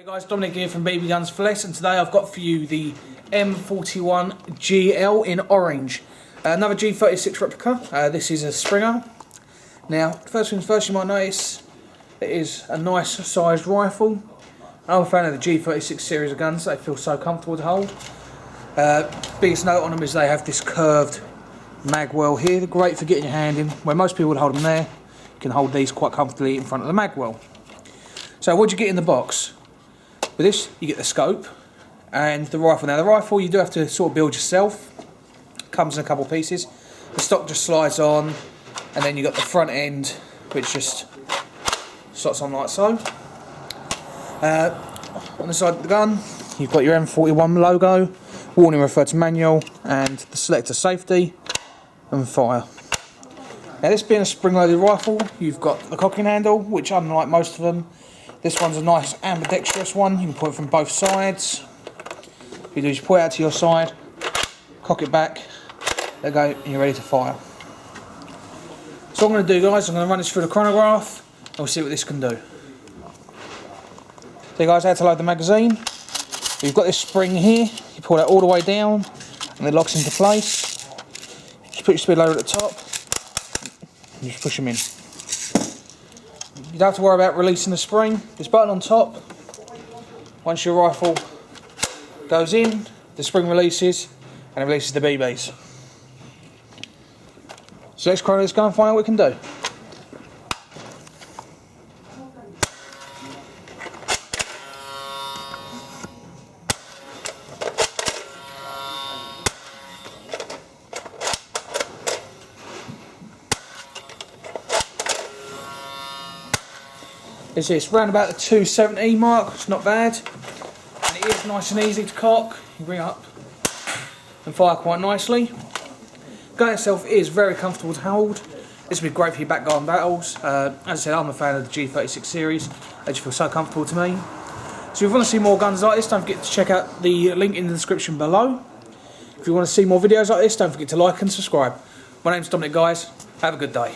Guys, Dominic here from BB Guns for Less, and today I've got for you the M41 GL in orange. Another G36 replica. This is a Springer. Now, first things first, you might notice it is a nice sized rifle. I'm a fan of the G36 series of guns. They feel so comfortable to hold. Biggest note on them is they have this curved mag well here. They're great for getting your hand in. Where most people would hold them there, you can hold these quite comfortably in front of the mag well. So what do you get in the box? With this, you get the scope and the rifle. Now the rifle you do have to sort of build yourself. Comes in a couple of pieces. The stock just slides on, and then you got the front end, which just slots on like so. On the side of the gun, you've got your M41 logo, warning referred to manual, and the selector safety and fire. Now this being a spring-loaded rifle, you've got the cocking handle, which unlike most of them, this one's a nice ambidextrous one. You can point it from both sides. What you do is you point it out to your side, cock it back, there you go, and you're ready to fire. So what I'm going to do, guys, I'm going to run this through the chronograph and we'll see what this can do. So guys, how to load the magazine. You've got this spring here, you pull that all the way down and it locks into place. Just put your speed loader at the top and just push them in. You don't have to worry about releasing the spring. This button on top, once your rifle goes in, the spring releases and it releases the BBs. So let's go and find out what we can do. It's round about the 270 mark, it's not bad, and it is nice and easy to cock. You bring it up and fire quite nicely. The gun itself is very comfortable to hold. This would be great for your back garden battles. As I said, I'm a fan of the G36 series. They just feel so comfortable to me. So if you want to see more guns like this, don't forget to check out the link in the description below. If you want to see more videos like this, don't forget to like and subscribe. My name's Dominic, guys. Have a good day.